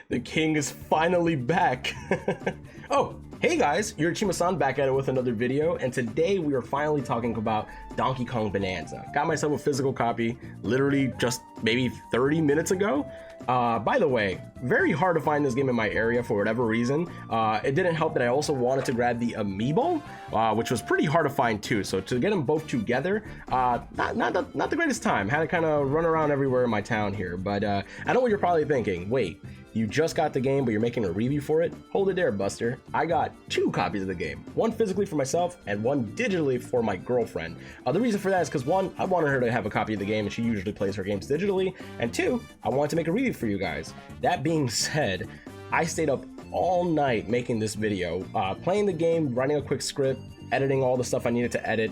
The king is finally back. Oh, hey guys, Yurichima-san back at it with another video, and today we are finally talking about Donkey Kong Bonanza. Got myself a physical copy literally just maybe 30 minutes ago. By the way, very hard to find this game in my area for whatever reason. It didn't help that I also wanted to grab the amiibo, which was pretty hard to find too. So to get them both together, not the greatest time. Had to kind of run around everywhere in my town here. But I know what you're probably thinking. Wait, you just got the game, but you're making a review for it? Hold it there, Buster. I got 2 copies of the game. One physically for myself and one digitally for my girlfriend. The reason for that is because 1, I wanted her to have a copy of the game and she usually plays her games digitally. And 2, I wanted to make a review for you guys. That being said, I stayed up all night making this video, playing the game, writing a quick script, editing all the stuff I needed to edit.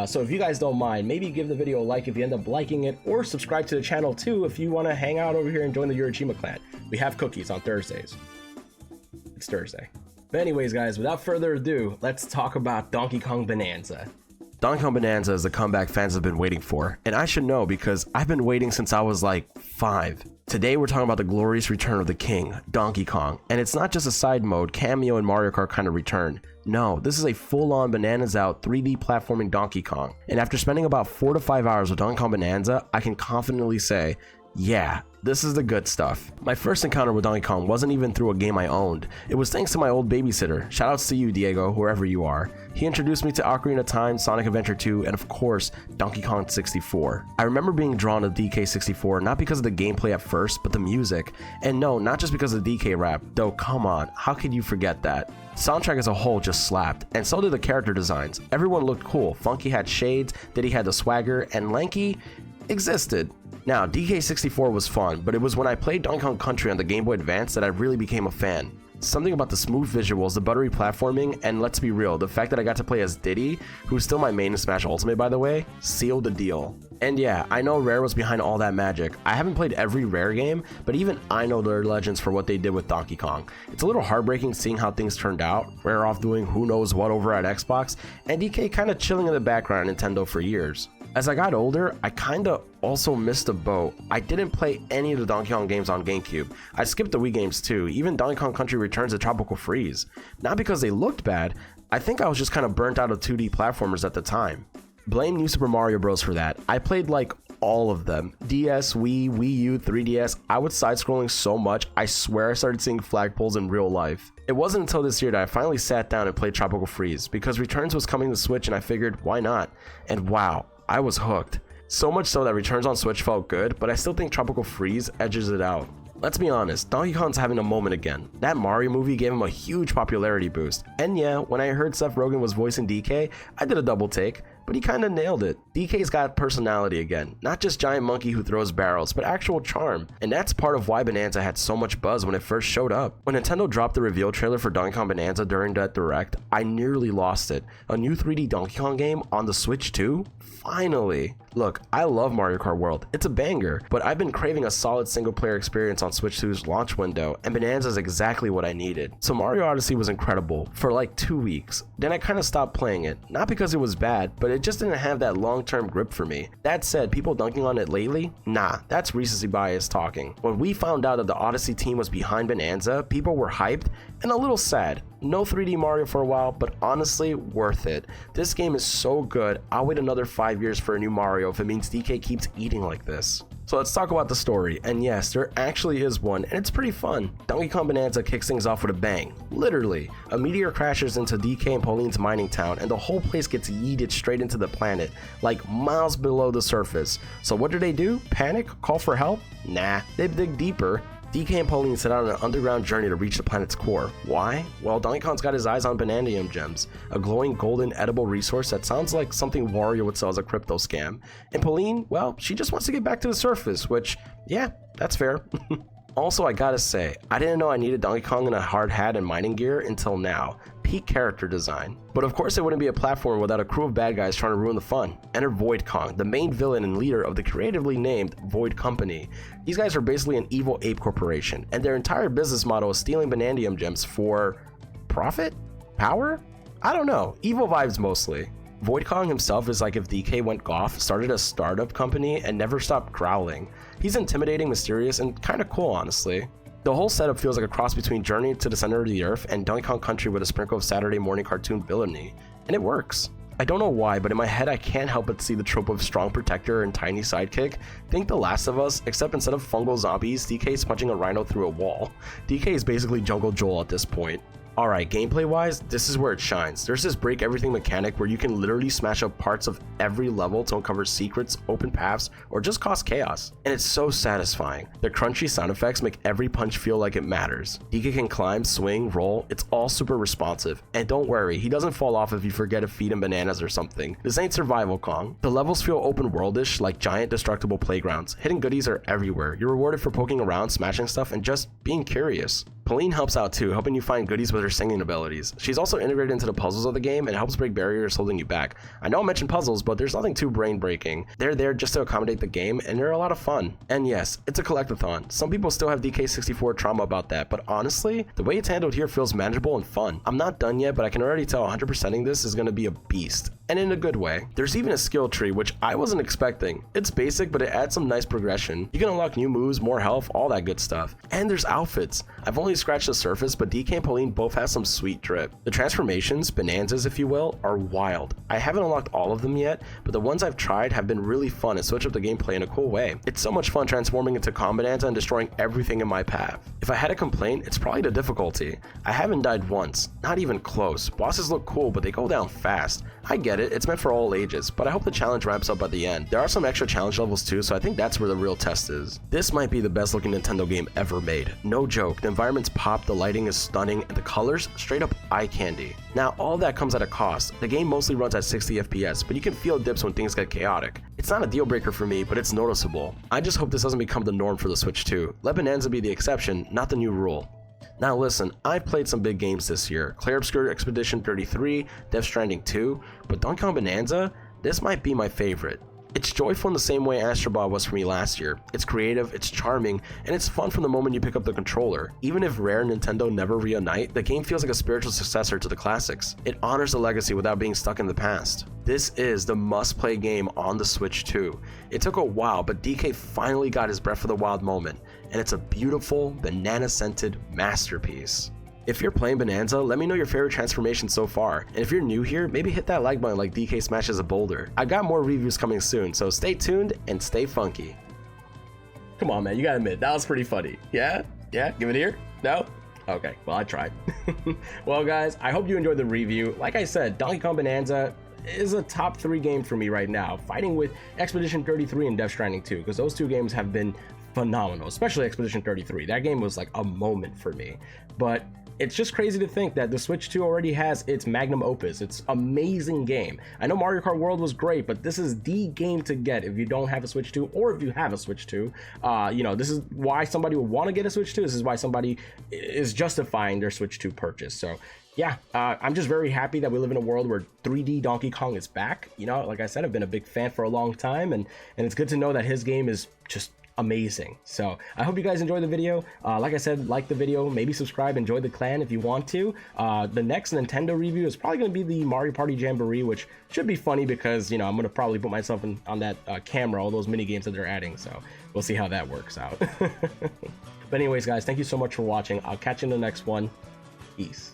So if you guys don't mind, maybe give the video a like if you end up liking it, or subscribe to the channel too if you want to hang out over here and join the Yurichima clan. We have cookies on Thursdays. It's Thursday. But anyways, guys, without further ado, let's talk about Donkey Kong Bonanza. Donkey Kong Bonanza is the comeback fans have been waiting for, and I should know because I've been waiting since I was like 5. Today we're talking about the glorious return of the king, Donkey Kong, and it's not just a side mode, cameo and Mario Kart kind of return. No, this is a full-on bananas out 3D platforming Donkey Kong, and after spending about 4 to 5 hours with Donkey Kong Bonanza, I can confidently say, yeah, this is the good stuff. My first encounter with Donkey Kong wasn't even through a game I owned. It was thanks to my old babysitter. Shoutouts to you, Diego, wherever you are. He introduced me to Ocarina of Time, Sonic Adventure 2, and of course, Donkey Kong 64. I remember being drawn to DK64 not because of the gameplay at first, but the music. And no, not just because of the DK rap, though come on, how could you forget that? Soundtrack as a whole just slapped, and so did the character designs. Everyone looked cool. Funky had shades, Diddy had the swagger, and Lanky existed. Now, DK64 was fun, but it was when I played Donkey Kong Country on the Game Boy Advance that I really became a fan. Something about the smooth visuals, the buttery platforming, and let's be real, the fact that I got to play as Diddy, who's still my main in Smash Ultimate by the way, sealed the deal. And yeah, I know Rare was behind all that magic. I haven't played every Rare game, but even I know they're legends for what they did with Donkey Kong. It's a little heartbreaking seeing how things turned out, Rare off doing who knows what over at Xbox, and DK kinda chilling in the background at Nintendo for years. As I got older, I kinda also missed the boat. I didn't play any of the Donkey Kong games on GameCube. I skipped the Wii games too, even Donkey Kong Country Returns to Tropical Freeze. Not because they looked bad, I think I was just kind of burnt out of 2D platformers at the time. Blame New Super Mario Bros. For that. I played like all of them. DS, Wii, Wii U, 3DS. I was side-scrolling so much, I swear I started seeing flagpoles in real life. It wasn't until this year that I finally sat down and played Tropical Freeze, because Returns was coming to Switch and I figured, why not? And wow, I was hooked. So much so that Returns on Switch felt good, but I still think Tropical Freeze edges it out. Let's be honest, Donkey Kong's having a moment again. That Mario movie gave him a huge popularity boost. And yeah, when I heard Seth Rogen was voicing DK, I did a double take, but he kinda nailed it. DK's got personality again, not just giant monkey who throws barrels, but actual charm. And that's part of why Bonanza had so much buzz when it first showed up. When Nintendo dropped the reveal trailer for Donkey Kong Bonanza during that direct, I nearly lost it. A new 3D Donkey Kong game on the Switch too? Finally! Look, I love Mario Kart World, it's a banger, but I've been craving a solid single player experience on Switch 2's launch window, and Bonanza is exactly what I needed. So Mario Odyssey was incredible for like 2 weeks, then I kinda stopped playing it, not because it was bad, but it just didn't have that long-term grip for me. That said, people dunking on it lately? Nah, that's recency bias talking. When we found out that the Odyssey team was behind Bonanza, people were hyped and a little sad. No 3D Mario for a while, but honestly, worth it. This game is so good, I'll wait another 5 years for a new Mario if it means DK keeps eating like this. So let's talk about the story, and yes, there actually is one, and it's pretty fun. Donkey Kong Bonanza kicks things off with a bang. Literally, a meteor crashes into DK and Pauline's mining town, and the whole place gets yeeted straight into the planet, like miles below the surface. So what do? Panic? Call for help? Nah, they dig deeper. DK and Pauline set out on an underground journey to reach the planet's core. Why? Well, Donkey Kong's got his eyes on Banandium gems, a glowing golden edible resource that sounds like something Wario would sell as a crypto scam. And Pauline, well, she just wants to get back to the surface, which, yeah, that's fair. Also, I gotta say, I didn't know I needed Donkey Kong in a hard hat and mining gear until now. Peak character design. But of course it wouldn't be a platform without a crew of bad guys trying to ruin the fun. Enter Void Kong, the main villain and leader of the creatively named Void Company. These guys are basically an evil ape corporation, and their entire business model is stealing Banandium gems for profit? Power? I don't know, evil vibes mostly. Void Kong himself is like if DK went goth, started a startup company, and never stopped growling. He's intimidating, mysterious, and kinda cool honestly. The whole setup feels like a cross between Journey to the Center of the Earth and Donkey Kong Country with a sprinkle of Saturday morning cartoon villainy, and it works. I don't know why, but in my head I can't help but see the trope of strong protector and tiny sidekick. Think The Last of Us, except instead of fungal zombies, DK is punching a rhino through a wall. DK is basically Jungle Joel at this point. Alright, gameplay wise, this is where it shines. There's this break everything mechanic where you can literally smash up parts of every level to uncover secrets, open paths, or just cause chaos. And it's so satisfying. The crunchy sound effects make every punch feel like it matters. DK can climb, swing, roll, it's all super responsive. And don't worry, he doesn't fall off if you forget to feed him bananas or something. This ain't survival Kong. The levels feel open worldish, like giant destructible playgrounds. Hidden goodies are everywhere. You're rewarded for poking around, smashing stuff, and just being curious. Pauline helps out too, helping you find goodies with her singing abilities. She's also integrated into the puzzles of the game and helps break barriers holding you back. I know I mentioned puzzles, but there's nothing too brain breaking. They're there just to accommodate the game, and they're a lot of fun. And yes, it's a collectathon. Some people still have DK64 trauma about that, but honestly, the way it's handled here feels manageable and fun. I'm not done yet, but I can already tell 100%ing this is going to be a beast. And in a good way. There's even a skill tree, which I wasn't expecting. It's basic, but it adds some nice progression. You can unlock new moves, more health, all that good stuff. And there's outfits. I've only scratched the surface, but DK and Pauline both have some sweet drip. The transformations, bonanzas if you will, are wild. I haven't unlocked all of them yet, but the ones I've tried have been really fun and switch up the gameplay in a cool way. It's so much fun transforming into Kong Bananza and destroying everything in my path. If I had a complaint, it's probably the difficulty. I haven't died once, not even close. Bosses look cool, but they go down fast. I get it, it's meant for all ages, but I hope the challenge ramps up at the end. There are some extra challenge levels too, so I think that's where the real test is. This might be the best looking Nintendo game ever made. No joke, the environments pop, the lighting is stunning, and the colors, straight up eye candy. Now, all that comes at a cost. The game mostly runs at 60 FPS, but you can feel dips when things get chaotic. It's not a deal breaker for me, but it's noticeable. I just hope this doesn't become the norm for the Switch 2. Let Bonanza be the exception, not the new rule. Now listen, I've played some big games this year, Clair Obscur Expedition 33, Death Stranding 2, but Donkey Kong Bonanza, this might be my favorite. It's joyful in the same way Astrobot was for me last year. It's creative, it's charming, and it's fun from the moment you pick up the controller. Even if Rare and Nintendo never reunite, the game feels like a spiritual successor to the classics. It honors the legacy without being stuck in the past. This is the must-play game on the Switch 2. It took a while, but DK finally got his Breath of the Wild moment, and it's a beautiful, banana-scented masterpiece. If you're playing Bonanza, let me know your favorite transformation so far, and if you're new here, maybe hit that like button like DK smashes a boulder. I've got more reviews coming soon, so stay tuned and stay funky. Come on man, you gotta admit, that was pretty funny. Yeah? Yeah? Give it here? No? Okay, well I tried. Well guys, I hope you enjoyed the review. Like I said, Donkey Kong Bonanza is a top 3 game for me right now, fighting with Expedition 33 and Death Stranding 2, because those two games have been phenomenal, especially Expedition 33. That game was like a moment for me. But it's just crazy to think that the Switch 2 already has its magnum opus. It's amazing game. I know Mario Kart World was great, but this is the game to get if you don't have a Switch 2, or if you have a Switch 2. You know, this is why somebody would want to get a Switch 2. This is why somebody is justifying their Switch 2 purchase. So yeah, I'm just very happy that we live in a world where 3D Donkey Kong is back. You know, like I said, I've been a big fan for a long time, and it's good to know that his game is just amazing. So I hope you guys enjoyed the video. Like I said, like the video, maybe subscribe, enjoy the clan if you want to. The next Nintendo review is probably going to be the Mario Party Jamboree, which should be funny because, you know, I'm going to probably put myself on that camera, all those mini games that they're adding. So we'll see how that works out. But anyways, guys, thank you so much for watching. I'll catch you in the next one. Peace.